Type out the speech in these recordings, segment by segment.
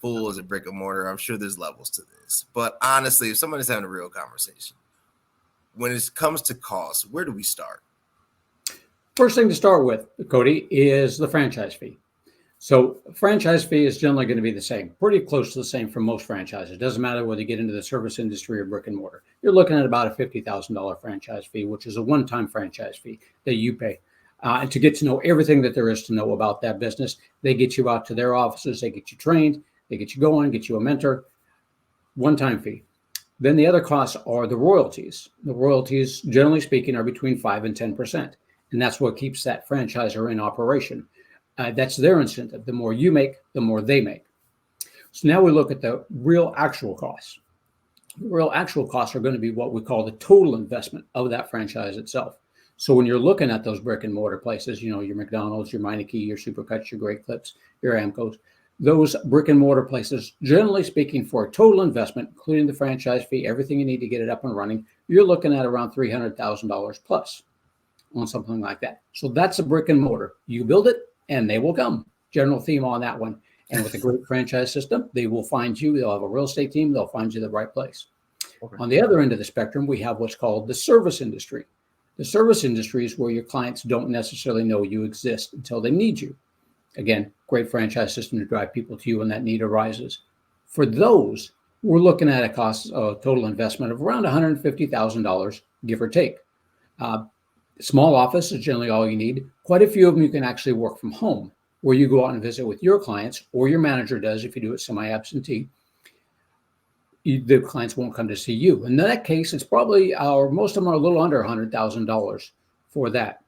full as a brick and mortar. I'm sure there's levels to this. But honestly, if someone is having a real conversation, when it comes to costs, where do we start? First thing to start with, Cody, is the franchise fee. So franchise fee is generally going to be the same, pretty close to the same for most franchises. It doesn't matter whether you get into the service industry or brick and mortar. You're looking at about a $50,000 franchise fee, which is a one-time franchise fee that you pay. And to get to know everything that there is to know about that business, they get you out to their offices, they get you trained, they get you going, get you a mentor, one-time fee. Then the other costs are the royalties. The royalties, generally speaking, are between 5 and 10%. And that's what keeps that franchisor in operation. That's their incentive. The more you make, the more they make. So now we look at the real actual costs. The real actual costs are going to be what we call the total investment of that franchise itself. So when you're looking at those brick and mortar places, your McDonald's, your Meineke, your Supercuts, your Great Clips, your Amcos, those brick and mortar places, generally speaking, for a total investment, including the franchise fee, everything you need to get it up and running, you're looking at around $300,000 plus on something like that. So that's a brick and mortar. You build it, and they will come. General theme on that one. And with a great franchise system, they will find you. They'll have a real estate team. They'll find you the right place. Okay. On the other end of the spectrum, we have what's called the service industry. The service industry is where your clients don't necessarily know you exist until they need you. Again, great franchise system to drive people to you when that need arises. For those, we're looking at a cost of total investment of around $150,000, give or take. Small office is generally all you need. Quite a few of them you can actually work from home, where you go out and visit with your clients, or your manager does if you do it semi-absentee. The clients won't come to see you. In that case, it's probably most of them are a little under $100,000 for that.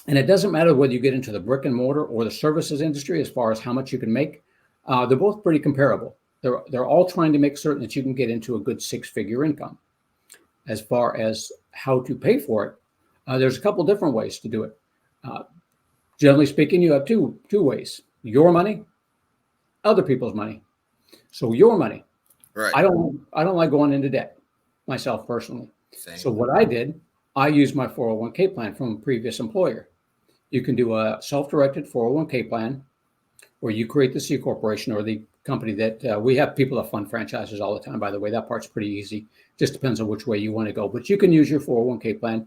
And it doesn't matter whether you get into the brick and mortar or the services industry as far as how much you can make. They're both pretty comparable. They're all trying to make certain that you can get into a good six-figure income. As far as how to pay for it, there's a couple different ways to do it. Generally speaking, you have two ways: your money, other people's money. So your money. Right. I don't like going into debt myself personally. Same. So what I did, I used my 401k plan from a previous employer. You can do a self-directed 401k plan where you create the C corporation or the company that we have people that fund franchises all the time. By the way, that part's pretty easy. Just depends on which way you want to go. But you can use your 401k plan,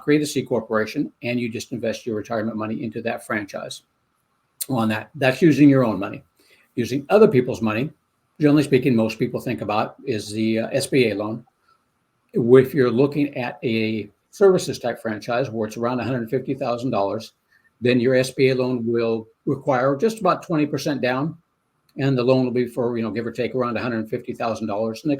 create a C corporation, and you just invest your retirement money into that franchise. On that, that's using your own money. Using other people's money, generally speaking, most people think about is the SBA loan. If you're looking at a services type franchise where it's around $150,000, then your SBA loan will require just about 20% down, and the loan will be for, give or take around $150,000. And